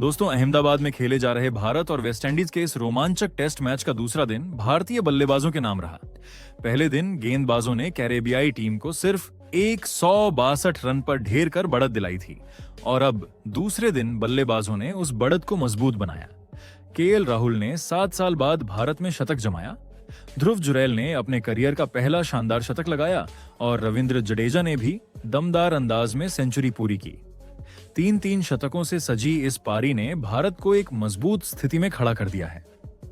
दोस्तों, अहमदाबाद में खेले जा रहे भारत और वेस्टइंडीज के इस रोमांचक टेस्ट मैच का दूसरा दिन भारतीय बल्लेबाजों के नाम रहा। पहले दिन गेंदबाजों ने कैरेबियाई टीम को सिर्फ 162 रन पर ढेर कर बढ़त दिलाई थी और अब दूसरे दिन बल्लेबाजों ने उस बढ़त को मजबूत बनाया। केएल राहुल ने 7 साल बाद भारत में शतक जमाया। ध्रुव जुरैल ने अपने करियर का पहला शानदार शतक लगाया और रविंद्र जडेजा ने भी दमदार अंदाज में सेंचुरी पूरी की। 3-3 शतकों से सजी इस पारी ने भारत को एक मजबूत स्थिति में खड़ा कर दिया है।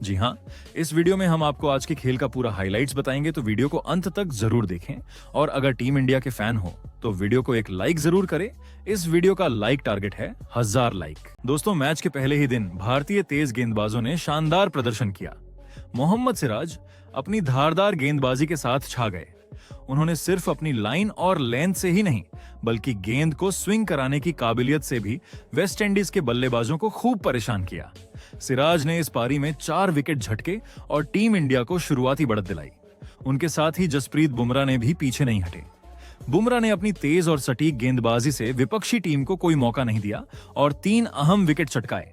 जी हां, इस वीडियो में हम आपको आज के खेल का पूरा हाइलाइट्स बताएंगे, तो वीडियो को अंत तक जरूर देखें। और अगर टीम इंडिया के फैन हो तो वीडियो को एक लाइक जरूर करें। इस वीडियो का लाइक टारगेट है 1000 लाइक। दोस्तों, मैच के पहले ही दिन भारतीय तेज गेंदबाजों ने शानदार प्रदर्शन किया। मोहम्मद सिराज अपनी धारदार गेंदबाजी के साथ छा गए। उन्होंने सिर्फ अपनी लाइन और लेंथ से ही नहीं, बल्कि गेंद को स्विंग कराने की काबिलियत से भी वेस्टइंडीज के बल्लेबाजों को खूब परेशान किया। सिराज ने इस पारी में 4 विकेट झटके और टीम इंडिया को शुरुआती बढ़त दिलाई। उनके साथ ही जसप्रीत बुमराह ने भी पीछे नहीं हटे। बुमराह ने अपनी तेज और सटीक गेंदबाजी से विपक्षी टीम को कोई मौका नहीं दिया और 3 अहम विकेट चटकाए।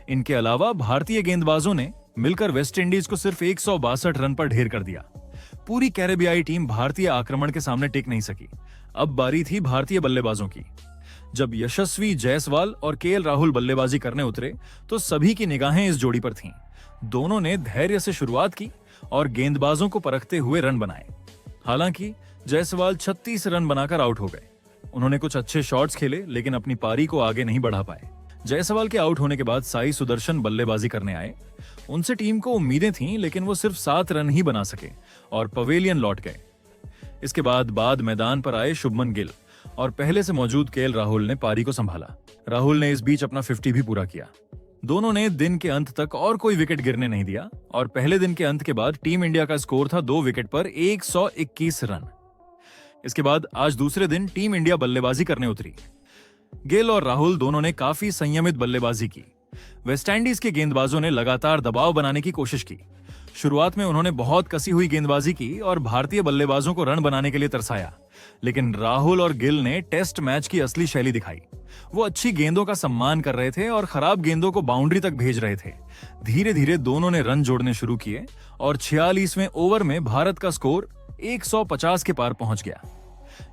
इनके अलावा भारतीय गेंदबाजों ने मिलकर वेस्टइंडीज को सिर्फ 162 रन पर ढेर कर दिया। पूरी कैरेबियाई टीम भारतीय आक्रमण के सामने टिक नहीं सकी। अब बारी थी भारतीय बल्लेबाजों की। जब यशस्वी जायसवाल और केएल राहुल बल्लेबाजी करने उतरे तो सभी की निगाहें इस जोड़ी पर थीं। दोनों ने धैर्य से शुरुआत की और गेंदबाजों को परखते हुए रन बनाए। हालांकि जायसवाल 36 रन बनाकर आउट हो गए। उन्होंने कुछ अच्छे शॉट्स खेले, लेकिन अपनी पारी को आगे नहीं बढ़ा पाए। जायसवाल के आउट होने के बाद साई सुदर्शन बल्लेबाजी करने आए। उनसे टीम को उम्मीदें थीं, लेकिन वो सिर्फ 7 रन ही बना सके और पवेलियन लौट गए। इसके बाद मैदान पर आए शुभमन गिल और पहले से मौजूद केएल राहुल ने पारी को संभाला। राहुल ने इस बीच अपना 50 भी पूरा किया। दोनों ने दिन के अंत तक और कोई विकेट गिरने नहीं दिया और पहले दिन के अंत के बाद टीम इंडिया का स्कोर था 2 विकेट पर 121 रन। इसके बाद आज दूसरे दिन टीम इंडिया बल्लेबाजी करने उतरी। गिल और राहुल दोनों ने काफी संयमित बल्लेबाजी की। वेस्टइंडीज के गेंदबाजों ने लगातार दबाव बनाने की कोशिश की। शुरुआत में उन्होंने बहुत कसी हुई गेंदबाजी की और भारतीय बल्लेबाजों को रन बनाने के लिए तरसाया, लेकिन राहुल और गिल ने टेस्ट मैच की असली शैली दिखाई। वो अच्छी गेंदों का सम्मान कर रहे थे और खराब गेंदों को बाउंड्री तक भेज रहे थे। धीरे धीरे दोनों ने रन जोड़ने शुरू किए और 46वें ओवर में भारत का स्कोर 150 के पार पहुंच गया।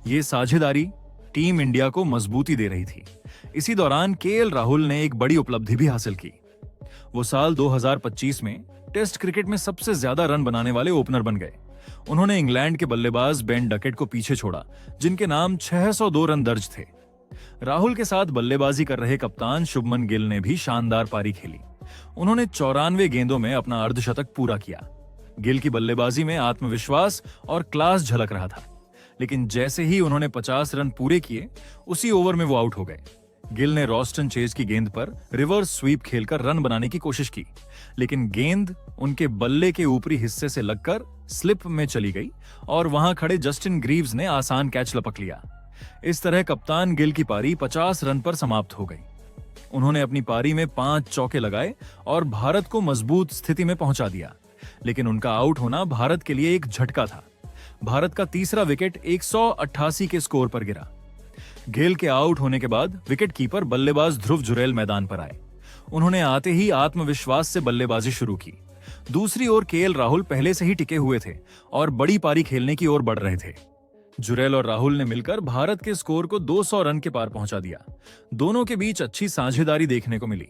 ये साझेदारी टीम इंडिया को मजबूती दे रही थी। इसी दौरान केएल राहुल ने एक बड़ी उपलब्धि भी हासिल की। वो साल 2025 में टेस्ट क्रिकेट में सबसे ज्यादा रन बनाने वाले ओपनर बन गए। उन्होंने इंग्लैंड के बल्लेबाज बेन डकेट को पीछे छोड़ा, जिनके नाम 602 रन दर्ज थे। राहुल के साथ बल्लेबाजी कर रहे कप्तान शुभमन गिल ने भी शानदार पारी खेली। उन्होंने 94 गेंदों में अपना अर्धशतक पूरा किया। गिल की बल्लेबाजी में आत्मविश्वास और क्लास झलक रहा था, लेकिन जैसे ही उन्होंने 50 रन पूरे किए, उसी ओवर में वो आउट हो गए। गिल ने रॉस्टन चेज की गेंद पर रिवर्स स्वीप खेलकर रन बनाने की कोशिश की, लेकिन गेंद उनके बल्ले के ऊपरी हिस्से से लगकर स्लिप में चली गई और वहां खड़े जस्टिन ग्रीव्स ने आसान कैच लपक लिया। इस तरह कप्तान गिल की पारी 50 रन पर समाप्त हो गई। उन्होंने अपनी पारी में 5 चौके लगाए और भारत को मजबूत स्थिति में पहुंचा दिया, लेकिन उनका आउट होना भारत के लिए एक झटका था। भारत का तीसरा विकेट 188 के स्कोर पर गिरा। गिल के आउट होने के बाद विकेट कीपर बल्लेबाज ध्रुव जुरैल मैदान पर आए। उन्होंने आते ही आत्मविश्वास से बल्लेबाजी शुरू की। दूसरी ओर केएल राहुल पहले से ही टिके हुए थे और बड़ी पारी खेलने की ओर बढ़ रहे थे। जुरैल और राहुल ने मिलकर भारत के स्कोर को 200 रन के पार पहुंचा दिया। दोनों के बीच अच्छी साझेदारी देखने को मिली।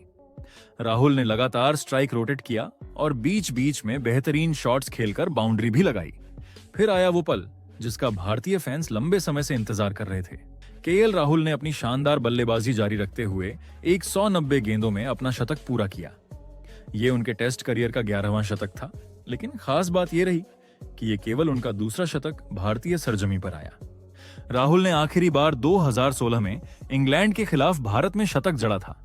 राहुल ने लगातार स्ट्राइक रोटेट किया और बीच बीच में बेहतरीन शॉट्स खेलकर बाउंड्री भी लगाई। फिर आया वो पल जिसका भारतीय फैंस लंबे समय से इंतजार कर रहे थे। केएल राहुल ने अपनी शानदार बल्लेबाजी जारी रखते हुए 190 गेंदों में अपना शतक पूरा किया। ये उनके टेस्ट करियर का 11वां शतक था, लेकिन खास बात यह रही कि ये केवल उनका दूसरा शतक भारतीय सरजमी पर आया। राहुल ने आखिरी बार 2016 में इंग्लैंड के खिलाफ भारत में शतक जड़ा था।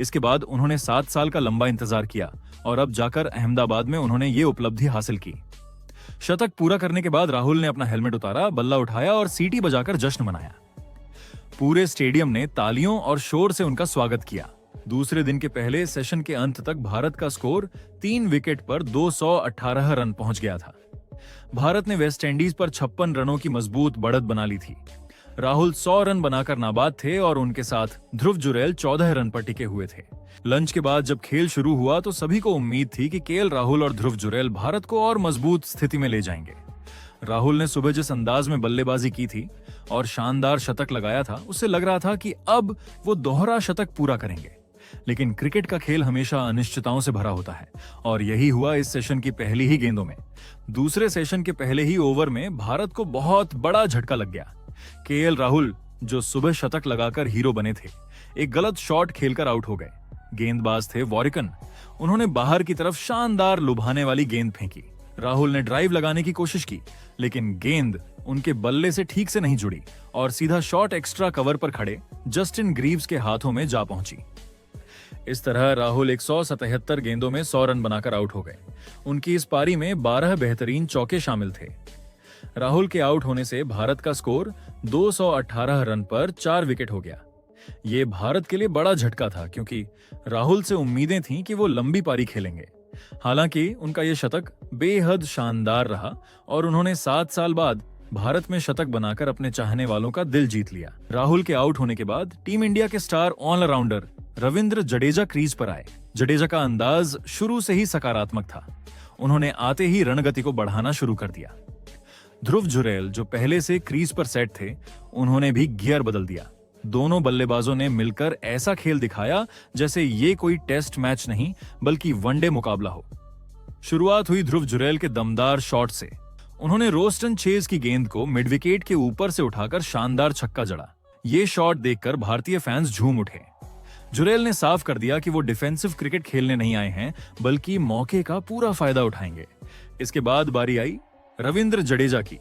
इसके बाद उन्होंने 7 साल का लंबा इंतजार किया और अब जाकर अहमदाबाद में उन्होंने ये उपलब्धि हासिल की। शतक पूरा करने के बाद राहुल ने अपना हेलमेट उतारा, बल्ला उठाया और सीटी बजाकर जश्न मनाया। पूरे स्टेडियम ने तालियों और शोर से उनका स्वागत किया। दूसरे दिन के पहले सेशन के अंत तक भारत का स्कोर 3 विकेट पर 218 रन पहुंच गया था। भारत ने वेस्टइंडीज पर 56 रनों की मजबूत बढ़त बना ली थी। राहुल 100 रन बनाकर नाबाद थे और उनके साथ ध्रुव जुरैल 14 रन पर टिके हुए थे। लंच के बाद जब खेल शुरू हुआ तो सभी को उम्मीद थी कि केएल राहुल और ध्रुव जुरैल भारत को और मजबूत स्थिति में ले जाएंगे। राहुल ने सुबह जिस अंदाज में बल्लेबाजी की थी और शानदार शतक लगाया था, उससे लग रहा था कि अब वो दोहरा शतक पूरा करेंगे। लेकिन क्रिकेट का खेल हमेशा अनिश्चितताओं से भरा होता है और यही हुआ इस सेशन की पहली ही गेंदों में। दूसरे सेशन के पहले ही ओवर में भारत को बहुत बड़ा झटका लग गया। केएल राहुल, जो सुबह शतक लगाकर हीरो बने थे, एक गलत शॉट खेलकर आउट हो गए। गेंदबाज थे वॉरिकन। उन्होंने बाहर की तरफ शानदार लुभाने वाली गेंद फेंकी। राहुल ने ड्राइव लगाने की कोशिश की, लेकिन गेंद उनके बल्ले से ठीक से नहीं जुड़ी और सीधा शॉट एक्स्ट्रा कवर पर खड़े जस्टिन ग्रीव्स के हाथों में जा पहुंची। इस तरह राहुल 177 गेंदों में 100 रन बनाकर आउट हो गए। उनकी इस पारी में 12 बेहतरीन चौके शामिल थे। राहुल के आउट होने से भारत का स्कोर 218 रन पर 4 विकेट हो गया। ये भारत के लिए बड़ा झटका था, क्योंकि राहुल से उम्मीदें थीं कि वो लंबी पारी खेलेंगे। हालांकि उनका ये शतक बेहद शानदार रहा और उन्होंने 7 साल बाद भारत में शतक बनाकर अपने चाहने वालों का दिल जीत लिया। राहुल के आउट होने के बाद टीम इंडिया के star allrounder Ravindra Jadeja crease पर आए। जडेजा का अंदाज शुरू से ही सकारात्मक था। उन्होंने आते ही रणगति को बढ़ाना शुरू कर दिया। ध्रुव जुरैल, जो पहले से क्रीज पर सेट थे, उन्होंने भी गियर बदल दिया। दोनों बल्लेबाजों ने मिलकर ऐसा खेल दिखाया जैसे ये कोई टेस्ट मैच नहीं बल्कि वनडे मुकाबला हो। शुरुआत हुई ध्रुव जुरैल के दमदार शॉट से। उन्होंने रोस्टन चेज की गेंद को मिड विकेट के ऊपर से उठाकर शानदार छक्का जड़ा। ये शॉट देखकर भारतीय फैंस झूम उठे। जुरैल ने साफ कर दिया कि वो डिफेंसिव क्रिकेट खेलने नहीं आए हैं, बल्कि मौके का पूरा फायदा उठाएंगे। इसके बाद बारी आई रविंद्र जडेजा की।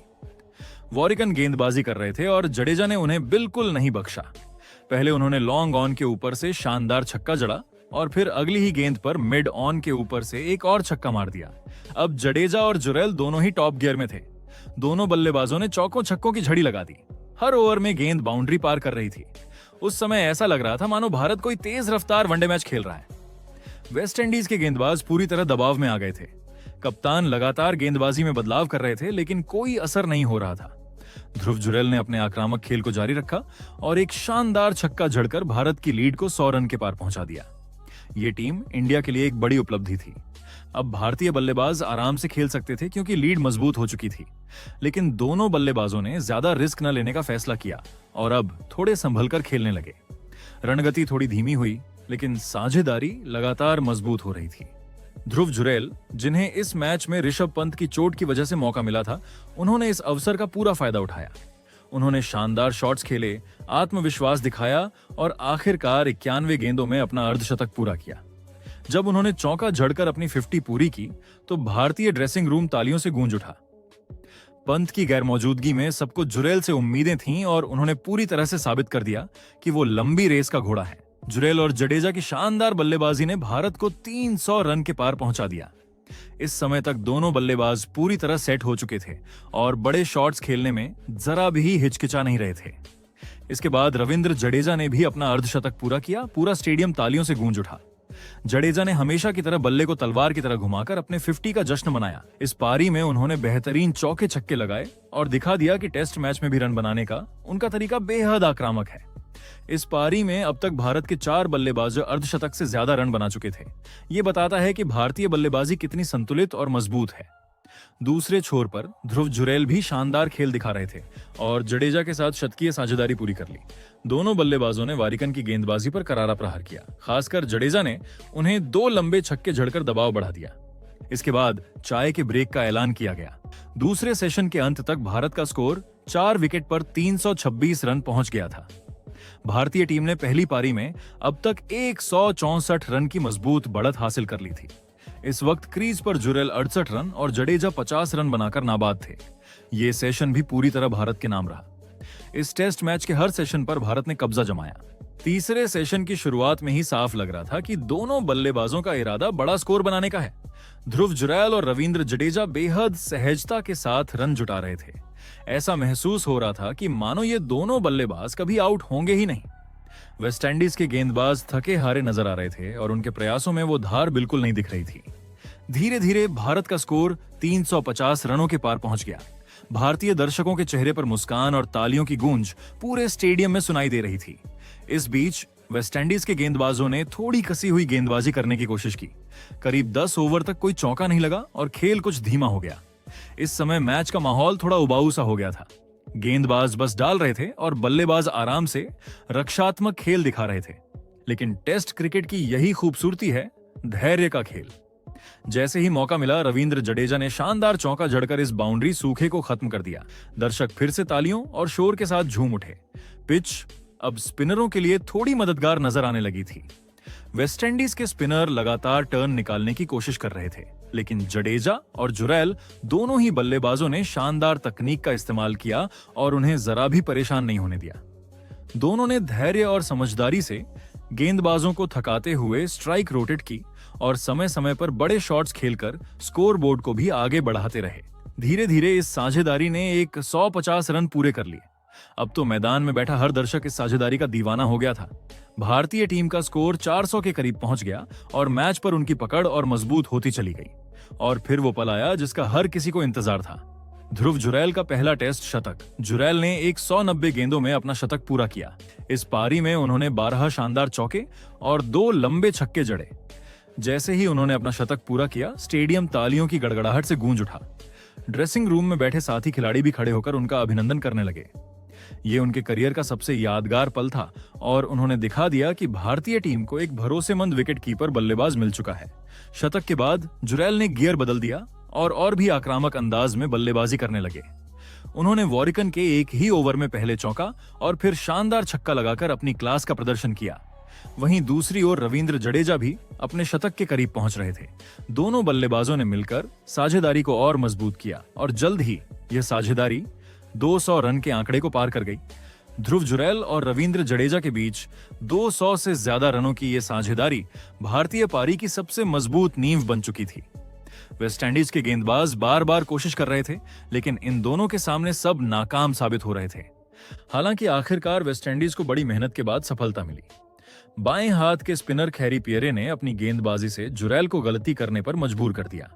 वॉरिकन गेंदबाजी कर रहे थे और जडेजा ने उन्हें बिल्कुल नहीं बख्शा। पहले उन्होंने लॉन्ग ऑन के ऊपर से शानदार छक्का जड़ा और फिर अगली ही गेंद पर मिड ऑन के ऊपर से एक और छक्का मार दिया। अब जडेजा और जुरैल दोनों ही टॉप गियर में थे। दोनों बल्लेबाजों ने चौकों छक्कों की झड़ी लगा दी। हर ओवर में गेंद बाउंड्री पार कर रही थी। उस समय ऐसा लग रहा था मानो भारत कोई तेज रफ्तार वनडे मैच खेल रहा है। वेस्ट इंडीज के गेंदबाज पूरी तरह दबाव में आ गए थे। कप्तान लगातार गेंदबाजी में बदलाव कर रहे थे, लेकिन कोई असर नहीं हो रहा था। ध्रुव जुरैल ने अपने आक्रामक खेल को जारी रखा और एक शानदार छक्का जड़कर भारत की लीड को 100 रन के पार पहुंचा दिया। ये टीम इंडिया के लिए एक बड़ी उपलब्धि थी। अब भारतीय बल्लेबाज आराम से खेल सकते थे क्योंकि लीड मजबूत हो चुकी थी। लेकिन दोनों बल्लेबाजों ने ज्यादा रिस्क न लेने का फैसला किया और अब थोड़े संभलकर खेलने लगे। रणगति थोड़ी धीमी हुई, लेकिन साझेदारी लगातार मजबूत हो रही थी। ध्रुव जुरैल, जिन्हें इस मैच में ऋषभ पंत की चोट की वजह से मौका मिला था, उन्होंने इस अवसर का पूरा फायदा उठाया। उन्होंने शानदार शॉट्स खेले, आत्मविश्वास दिखाया और आखिरकार 91 गेंदों में अपना अर्धशतक पूरा किया। जब उन्होंने चौका जड़कर अपनी 50 पूरी की तो भारतीय ड्रेसिंग रूम तालियों से गूंज उठा। पंत की गैरमौजूदगी में सबको जुरैल से उम्मीदें थीं और उन्होंने पूरी तरह से साबित कर दिया कि वो लंबी रेस का घोड़ा है। जुरैल और जडेजा की शानदार बल्लेबाजी ने भारत को 300 रन के पार पहुंचा दिया। इस समय तक दोनों बल्लेबाज पूरी तरह सेट हो चुके थे और बड़े शॉट्स खेलने में जरा भी हिचकिचा नहीं रहे थे। इसके बाद रविंद्र जडेजा ने भी अपना अर्धशतक पूरा किया। पूरा स्टेडियम तालियों से गूंज उठा। जडेजा ने हमेशा की तरह बल्ले को तलवार की तरह घुमाकर अपने 50 का जश्न मनाया। इस पारी में उन्होंने बेहतरीन चौके छक्के लगाए और दिखा दिया कि टेस्ट मैच में भी रन बनाने का उनका तरीका बेहद आक्रामक है। इस पारी में अब तक भारत के 4 बल्लेबाज अर्धशतक से ज्यादा रन बना चुके थे। ये बताता है कि भारतीय बल्लेबाजी कितनी संतुलित और मजबूत है। दूसरे छोर पर ध्रुव जुरैल भी शानदार खेल दिखा रहे थे और जडेजा के साथ शतकीय साझेदारी पूरी कर ली। दोनों बल्लेबाजों ने वारिकन की गेंदबाजी पर करारा प्रहार किया। खासकर जडेजा ने उन्हें 2 लंबे छक्के जड़कर दबाव बढ़ा दिया। इसके बाद चाय के ब्रेक का ऐलान किया गया। दूसरे सेशन के अंत तक भारत का स्कोर 4 विकेट पर 326 रन पहुंच गया था। भारतीय टीम ने पहली पारी में अब तक 164 रन की मजबूत बढ़त हासिल कर ली थी। इस वक्त क्रीज पर जुरैल 68 रन और जडेजा 50 रन बनाकर नाबाद थे। ये सेशन भी पूरी तरह भारत के नाम रहा। इस टेस्ट मैच के हर सेशन पर भारत ने कब्जा जमाया। तीसरे सेशन की शुरुआत में ही साफ लग रहा था कि दोनों बल्लेबाजों का इरादा बड़ा स्कोर बनाने का है। ध्रुव जुरैल और रविंद्र जडेजा बेहद सहजता के साथ रन जुटा रहे थे। ऐसा महसूस हो रहा था कि मानो ये दोनों बल्लेबाज कभी आउट होंगे ही नहीं। वेस्टइंडीज के गेंदबाज थके हारे नजर आ रहे थे और उनके प्रयासों में वो धार बिल्कुल नहीं दिख रही थी। धीरे धीरे भारत का स्कोर 350 रनों के पार पहुंच गया। भारतीय दर्शकों के चेहरे पर मुस्कान और तालियों की गूंज पूरे स्टेडियम में सुनाई दे रही थी। इस बीच वेस्टइंडीज के गेंदबाजों ने थोड़ी कसी हुई गेंदबाजी करने की कोशिश की। करीब 10 ओवर तक कोई चौका नहीं लगा और खेल कुछ धीमा हो गया। इस समय मैच का माहौल थोड़ा उबाऊ सा हो गया था। गेंदबाज बस डाल रहे थे और बल्लेबाज आराम से रक्षात्मक खेल दिखा रहे थे। लेकिन टेस्ट क्रिकेट की यही खूबसूरती है, धैर्य का खेल। जैसे ही मौका मिला, रविंद्र जडेजा ने शानदार चौका जड़कर इस बाउंड्री सूखे को खत्म कर दिया। दर्शक फिर से तालियों और शोर के साथ झूम उठे। पिच अब स्पिनरों के लिए थोड़ी मददगार नजर आने लगी थी। वेस्टइंडीज के स्पिनर लगातार टर्न निकालने की कोशिश कर रहे थे, लेकिन जडेजा और जुरैल दोनों ही बल्लेबाजों ने शानदार तकनीक का इस्तेमाल किया और उन्हें जरा भी परेशान नहीं होने दिया। दोनों ने धैर्य और समझदारी से गेंदबाजों को थकाते हुए स्ट्राइक रोटेट की और समय समय पर बड़े शॉट्स खेलकर स्कोर बोर्ड को भी आगे बढ़ाते रहे। धीरे धीरे इस साझेदारी ने एक 150 रन पूरे कर लिए। अब तो मैदान में बैठा हर दर्शक इस साझेदारी का दीवाना हो गया था। भारतीय टीम का स्कोर 400 के करीब पहुंच गया और मैच पर उनकी पकड़ और मजबूत होती चली गई। और फिर वो पल आया जिसका हर किसी को इंतजार था। ध्रुव जुरैल का पहला टेस्ट शतक। जुरैल ने 190 गेंदों में अपना शतक पूरा किया। इस पारी में उन्होंने 12 शानदार चौके और 2 लंबे छक्के जड़े। जैसे ही उन्होंने अपना शतक पूरा किया, स्टेडियम तालियों की गड़गड़ाहट से गूंज उठा। ड्रेसिंग रूम में बैठे साथी खिलाड़ी भी खड़े होकर उनका अभिनंदन करने लगे। ये उनके करियर का सबसे यादगार पल था और उन्होंने दिखा दिया कि भारतीय टीम को एक भरोसेमंद विकेटकीपर बल्लेबाज मिल चुका है। शतक के बाद जुरैल ने गियर बदल दिया और भी आक्रामक अंदाज में बल्लेबाजी करने लगे। उन्होंने वॉरिकन के एक ही ओवर में पहले चौका और फिर शानदार छक्का लगाकर अपनी क्लास का प्रदर्शन किया। वहीं दूसरी ओर रविंद्र जडेजा भी अपने शतक के करीब पहुंच रहे थे। दोनों बल्लेबाजों ने मिलकर साझेदारी को और मजबूत किया और जल्द ही यह साझेदारी 200 रन के आंकड़े को पार कर गई। ध्रुव जुरैल और रविंद्र जडेजा के बीच 200 से ज्यादा रनों की यह साझेदारी भारतीय पारी की सबसे मजबूत नींव बन चुकी थी। वेस्टइंडीज के गेंदबाज बार बार कोशिश कर रहे थे, लेकिन इन दोनों के सामने सब नाकाम साबित हो रहे थे। हालांकि आखिरकार वेस्टइंडीज को बड़ी मेहनत के बाद सफलता मिली। बाएं हाथ के स्पिनर खैरी पियरे ने अपनी गेंदबाजी से जुरैल को गलती करने पर मजबूर कर दिया।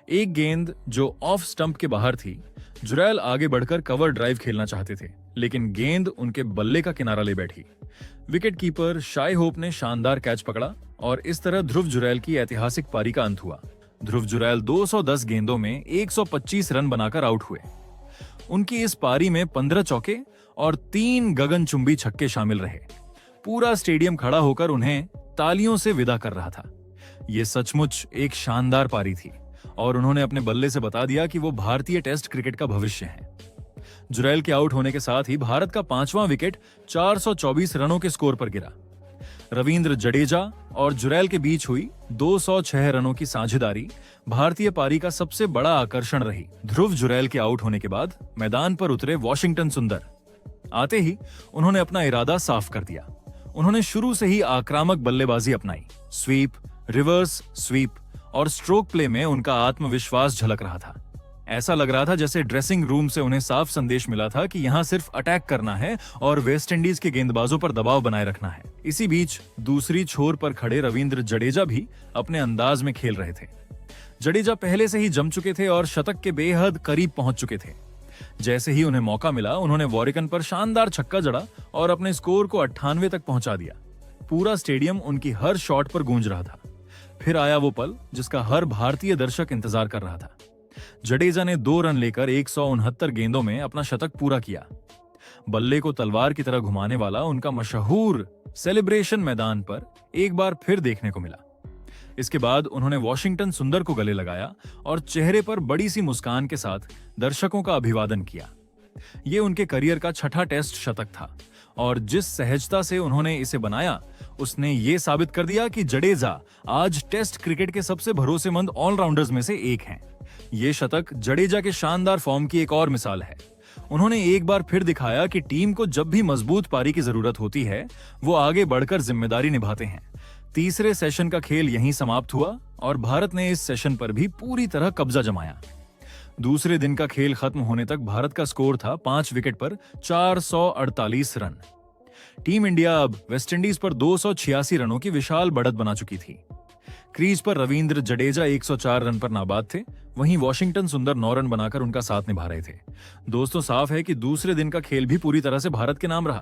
एक गेंद जो ऑफ स्टंप के बाहर थी, जुरैल आगे बढ़कर कवर ड्राइव खेलना चाहते थे, लेकिन गेंद उनके बल्ले का किनारा ले बैठी। विकेटकीपर शाई होप ने शानदार कैच पकड़ा और इस तरह ध्रुव जुरैल की ऐतिहासिक पारी का अंत हुआ। ध्रुव जुरैल 210 गेंदों में 125 रन बनाकर आउट हुए। उनकी इस पारी में 15 चौके और 3 गगनचुंबी छक्के शामिल रहे। पूरा स्टेडियम खड़ा होकर उन्हें तालियों से विदा कर रहा था। ये सचमुच एक शानदार पारी थी और उन्होंने अपने बल्ले से बता दिया कि वो भारतीय टेस्ट क्रिकेट का भविष्य हैं। जुरैल के आउट होने के साथ ही भारत का 5वां विकेट 424 रनों के स्कोर पर गिरा। रविंद्र जडेजा और जुरैल के बीच हुई 206 रनों की साझेदारी भारतीय पारी का सबसे बड़ा आकर्षण रही। ध्रुव जुरैल के आउट होने के बाद मैदान पर उतरे वॉशिंगटन सुंदर। आते ही उन्होंने अपना इरादा साफ कर दिया। उन्होंने शुरू से ही आक्रामक बल्लेबाजी अपनाई। स्वीप, रिवर्स स्वीप और स्ट्रोक प्ले में उनका आत्मविश्वास झलक रहा था। ऐसा लग रहा था जैसे ड्रेसिंग रूम से उन्हें साफ संदेश मिला था कि यहां सिर्फ अटैक करना है और वेस्टइंडीज के गेंदबाजों पर दबाव बनाए रखना है। इसी बीच दूसरी छोर पर खड़े रविंद्र जडेजा भी अपने अंदाज में खेल रहे थे। जडेजा पहले से ही जम चुके थे और शतक के बेहद करीब पहुंच चुके थे। जैसे ही उन्हें मौका मिला, उन्होंने वॉरिकन पर शानदार छक्का जड़ा और अपने स्कोर को 98 तक पहुंचा दिया। पूरा स्टेडियम उनकी हर शॉट पर गूंज रहा था। फिर आया वो पल जिसका हर भारतीय दर्शक इंतजार कर रहा था। जडेजा ने 2 रन लेकर 169 गेंदों में अपना शतक पूरा किया। बल्ले को तलवार की तरह घुमाने वाला उनका मशहूर सेलिब्रेशन मैदान पर एक बार फिर देखने को मिला। इसके बाद उन्होंने वॉशिंगटन सुंदर को गले लगाया और चेहरे पर बड़ी सी मुस्कान के साथ दर्शकों का अभिवादन किया। ये उनके करियर का 6ठा टेस्ट शतक था और जिस सहजता से उन्होंने इसे बनाया, उसने ये साबित कर दिया कि जडेजा आज टेस्ट क्रिकेट के सबसे भरोसेमंद ऑलराउंडर्स में से एक हैं। ये शतक जडेजा के शानदार फॉर्म की एक और मिसाल है। उन्होंने एक बार फिर दिखाया कि टीम को जब भी मजबूत पारी की जरूरत होती है, वो आगे बढ़कर जिम्मेदारी निभाते हैं। तीसरे सेशन का खेल यहीं समाप्त हुआ और भारत ने इस सेशन पर भी पूरी तरह कब्जा जमाया। दूसरे दिन का खेल खत्म होने तक भारत का स्कोर था 5 विकेट पर 448 रन। टीम इंडिया अब वेस्टइंडीज पर 286 रनों की विशाल बढ़त बना चुकी थी। क्रीज पर रविंद्र जडेजा 104 रन पर नाबाद थे, वहीं वॉशिंगटन सुंदर 9 रन बनाकर उनका साथ निभा रहे थे। दोस्तों, साफ है कि दूसरे दिन का खेल भी पूरी तरह से भारत के नाम रहा।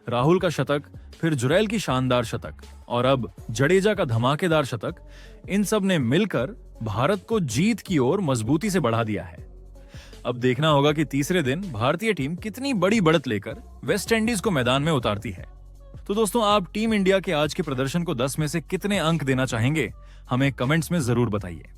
राहुल का शतक, फिर जुरैल की शानदार शतक और अब जडेजा का धमाकेदार शतक, इन सब ने मिलकर भारत को जीत की ओर मजबूती से बढ़ा दिया है। अब देखना होगा कि तीसरे दिन भारतीय टीम कितनी बड़ी बढ़त लेकर वेस्टइंडीज को मैदान में उतारती है। तो दोस्तों, आप टीम इंडिया के आज के प्रदर्शन को 10 में से कितने अंक देना चाहेंगे, हमें कमेंट्स में जरूर बताइए।